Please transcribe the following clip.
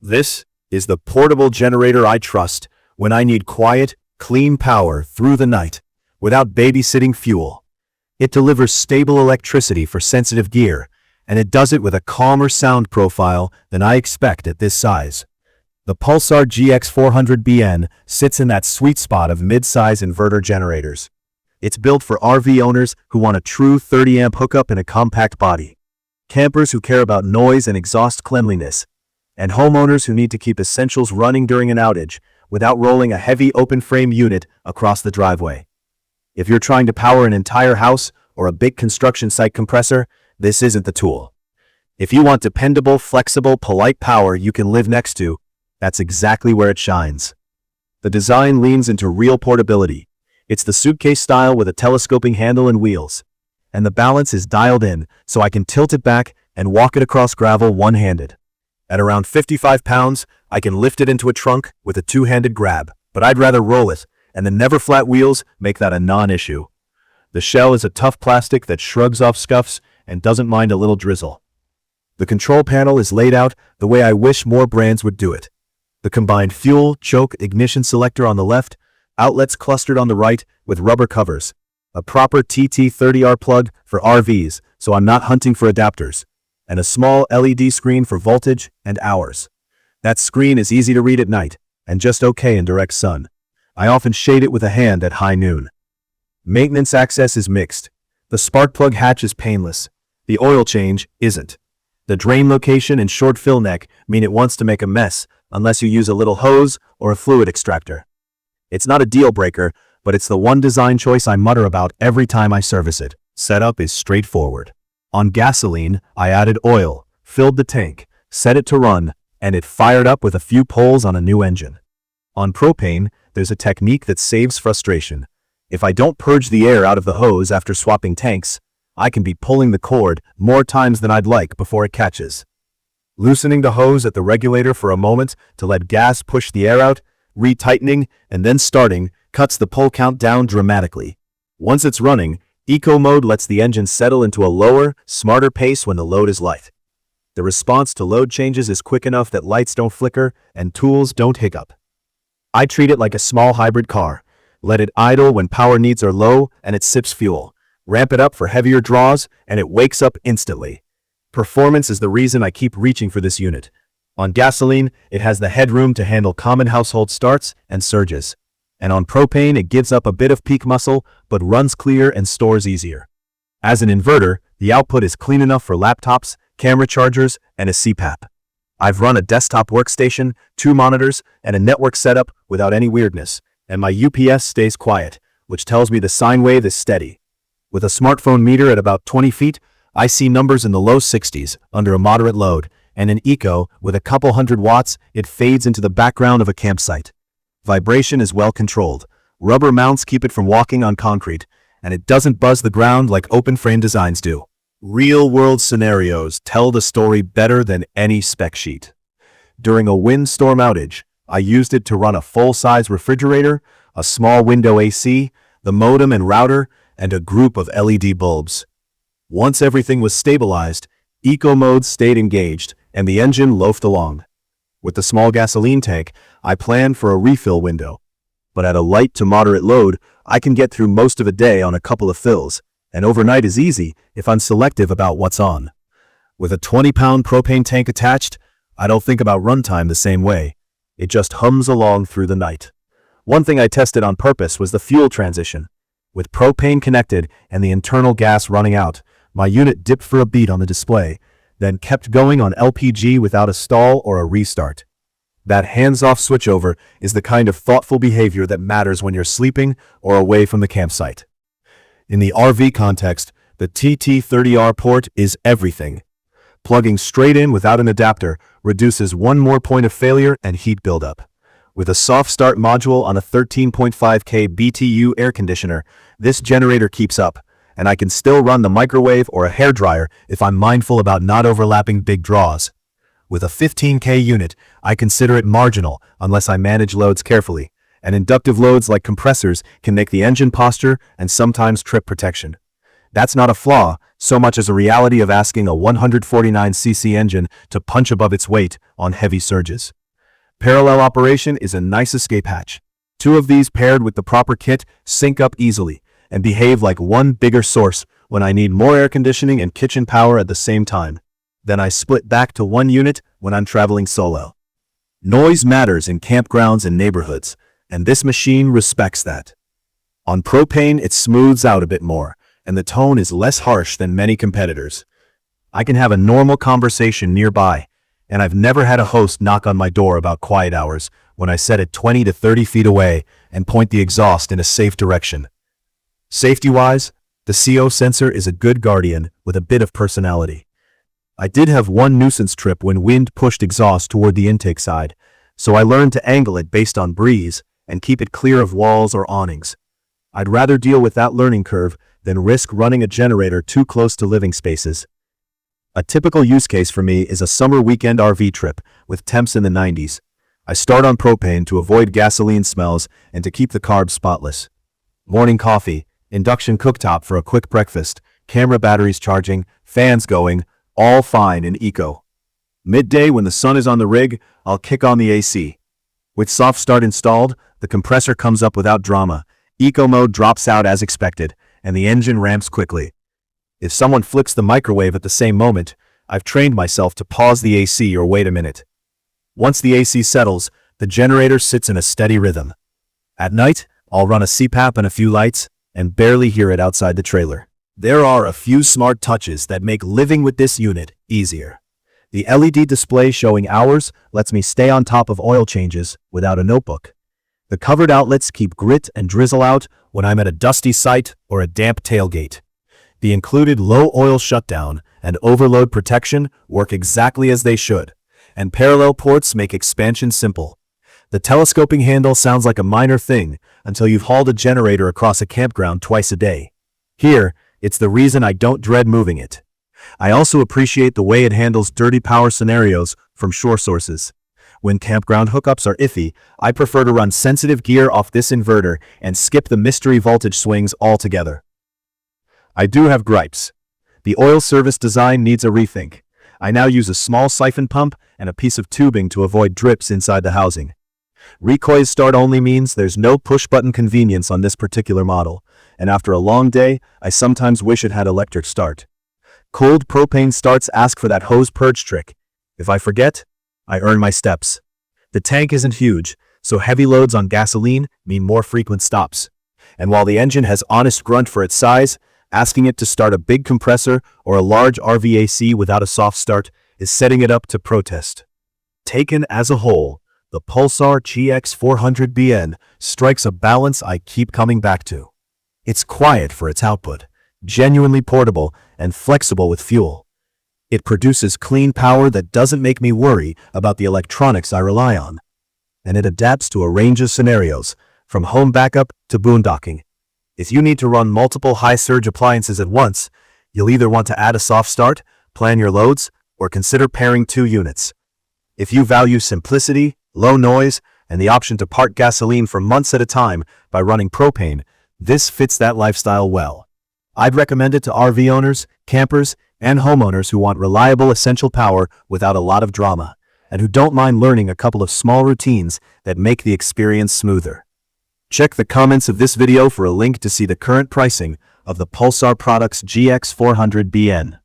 This is the portable generator I trust when I need quiet, clean power through the night without babysitting fuel. It delivers stable electricity for sensitive gear, and it does it with a calmer sound profile than I expect at this size. The Pulsar GX400BN sits in that sweet spot of mid-size inverter generators. It's built for RV owners who want a true 30-amp hookup in a compact body, campers who care about noise and exhaust cleanliness, and homeowners who need to keep essentials running during an outage without rolling a heavy open-frame unit across the driveway. If you're trying to power an entire house or a big construction site compressor, this isn't the tool. If you want dependable, flexible, polite power you can live next to, that's exactly where it shines. The design leans into real portability. It's the suitcase style with a telescoping handle and wheels. And the balance is dialed in, so I can tilt it back and walk it across gravel one-handed. At around 55 pounds, I can lift it into a trunk with a two-handed grab, but I'd rather roll it, and the never-flat wheels make that a non-issue. The shell is a tough plastic that shrugs off scuffs and doesn't mind a little drizzle. The control panel is laid out the way I wish more brands would do it. The combined fuel, choke, ignition selector on the left, outlets clustered on the right with rubber covers, a proper TT30R plug for RVs so I'm not hunting for adapters, and a small LED screen for voltage and hours. That screen is easy to read at night and just okay in direct sun. I often shade it with a hand at high noon. Maintenance access is mixed. The spark plug hatch is painless. The oil change isn't. The drain location and short fill neck mean it wants to make a mess unless you use a little hose or a fluid extractor. It's not a deal breaker, but it's the one design choice I mutter about every time I service it. Setup is straightforward. On gasoline, I added oil, filled the tank, set it to run, and it fired up with a few pulls on a new engine. On propane, there's a technique that saves frustration. If I don't purge the air out of the hose after swapping tanks, I can be pulling the cord more times than I'd like before it catches. Loosening the hose at the regulator for a moment to let gas push the air out, retightening, and then starting cuts the pull count down dramatically. Once it's running, Eco mode lets the engine settle into a lower, smarter pace when the load is light. The response to load changes is quick enough that lights don't flicker and tools don't hiccup. I treat it like a small hybrid car. Let it idle when power needs are low and it sips fuel. Ramp it up for heavier draws and it wakes up instantly. Performance is the reason I keep reaching for this unit. On gasoline, it has the headroom to handle common household starts and surges. And on propane, it gives up a bit of peak muscle, but runs clear and stores easier. As an inverter, the output is clean enough for laptops, camera chargers, and a CPAP. I've run a desktop workstation, 2 monitors, and a network setup without any weirdness, and my UPS stays quiet, which tells me the sine wave is steady. With a smartphone meter at about 20 feet, I see numbers in the low 60s under a moderate load, and an Eco with a couple hundred watts, it fades into the background of a campsite. Vibration is well controlled. Rubber mounts keep it from walking on concrete, and it doesn't buzz the ground like open-frame designs do. Real-world scenarios tell the story better than any spec sheet. During a windstorm outage, I used it to run a full-size refrigerator, a small window AC, the modem and router, and a group of LED bulbs. Once everything was stabilized, Eco mode stayed engaged, and the engine loafed along. With the small gasoline tank, I planned for a refill window. But at a light to moderate load, I can get through most of a day on a couple of fills, and overnight is easy if I'm selective about what's on. With a 20-pound propane tank attached, I don't think about runtime the same way. It just hums along through the night. One thing I tested on purpose was the fuel transition. With propane connected and the internal gas running out, my unit dipped for a beat on the display, then kept going on LPG without a stall or a restart. That hands-off switchover is the kind of thoughtful behavior that matters when you're sleeping or away from the campsite. In the RV context, the TT30R port is everything. Plugging straight in without an adapter reduces one more point of failure and heat buildup. With a soft start module on a 13.5K BTU air conditioner, this generator keeps up, and I can still run the microwave or a hairdryer if I'm mindful about not overlapping big draws. With a 15K unit, I consider it marginal unless I manage loads carefully, and inductive loads like compressors can make the engine posture and sometimes trip protection. That's not a flaw, so much as a reality of asking a 149cc engine to punch above its weight on heavy surges. Parallel operation is a nice escape hatch. Two of these paired with the proper kit sync up easily and behave like one bigger source when I need more air conditioning and kitchen power at the same time. Then I split back to one unit when I'm traveling solo. Noise matters in campgrounds and neighborhoods, and this machine respects that. On propane, it smooths out a bit more, and the tone is less harsh than many competitors. I can have a normal conversation nearby, and I've never had a host knock on my door about quiet hours when I set it 20 to 30 feet away and point the exhaust in a safe direction. Safety-wise, the CO sensor is a good guardian with a bit of personality. I did have one nuisance trip when wind pushed exhaust toward the intake side, so I learned to angle it based on breeze and keep it clear of walls or awnings. I'd rather deal with that learning curve than risk running a generator too close to living spaces. A typical use case for me is a summer weekend RV trip with temps in the 90s. I start on propane to avoid gasoline smells and to keep the carbs spotless. Morning coffee, induction cooktop for a quick breakfast, camera batteries charging, fans going, all fine and eco. Midday when the sun is on the rig, I'll kick on the AC. With soft start installed, the compressor comes up without drama, eco mode drops out as expected, and the engine ramps quickly. If someone flicks the microwave at the same moment, I've trained myself to pause the AC or wait a minute. Once the AC settles, the generator sits in a steady rhythm. At night, I'll run a CPAP and a few lights, and barely hear it outside the trailer. There are a few smart touches that make living with this unit easier. The LED display showing hours lets me stay on top of oil changes without a notebook. The covered outlets keep grit and drizzle out when I'm at a dusty site or a damp tailgate. The included low oil shutdown and overload protection work exactly as they should, and parallel ports make expansion simple. The telescoping handle sounds like a minor thing until you've hauled a generator across a campground twice a day. Here, it's the reason I don't dread moving it. I also appreciate the way it handles dirty power scenarios from shore sources. When campground hookups are iffy, I prefer to run sensitive gear off this inverter and skip the mystery voltage swings altogether. I do have gripes. The oil service design needs a rethink. I now use a small siphon pump and a piece of tubing to avoid drips inside the housing. Recoil start only means there's no push-button convenience on this particular model, and after a long day, I sometimes wish it had electric start. Cold propane starts ask for that hose purge trick. If I forget, I earn my steps. The tank isn't huge, so heavy loads on gasoline mean more frequent stops. And while the engine has honest grunt for its size, asking it to start a big compressor or a large RVAC without a soft start is setting it up to protest. Taken as a whole, the Pulsar GX400BN strikes a balance I keep coming back to. It's quiet for its output, genuinely portable, and flexible with fuel. It produces clean power that doesn't make me worry about the electronics I rely on. And it adapts to a range of scenarios, from home backup to boondocking. If you need to run multiple high-surge appliances at once, you'll either want to add a soft start, plan your loads, or consider pairing two units. If you value simplicity, low noise, and the option to park gasoline for months at a time by running propane, this fits that lifestyle well. I'd recommend it to RV owners, campers, and homeowners who want reliable essential power without a lot of drama, and who don't mind learning a couple of small routines that make the experience smoother. Check the comments of this video for a link to see the current pricing of the Pulsar Products GX400BN.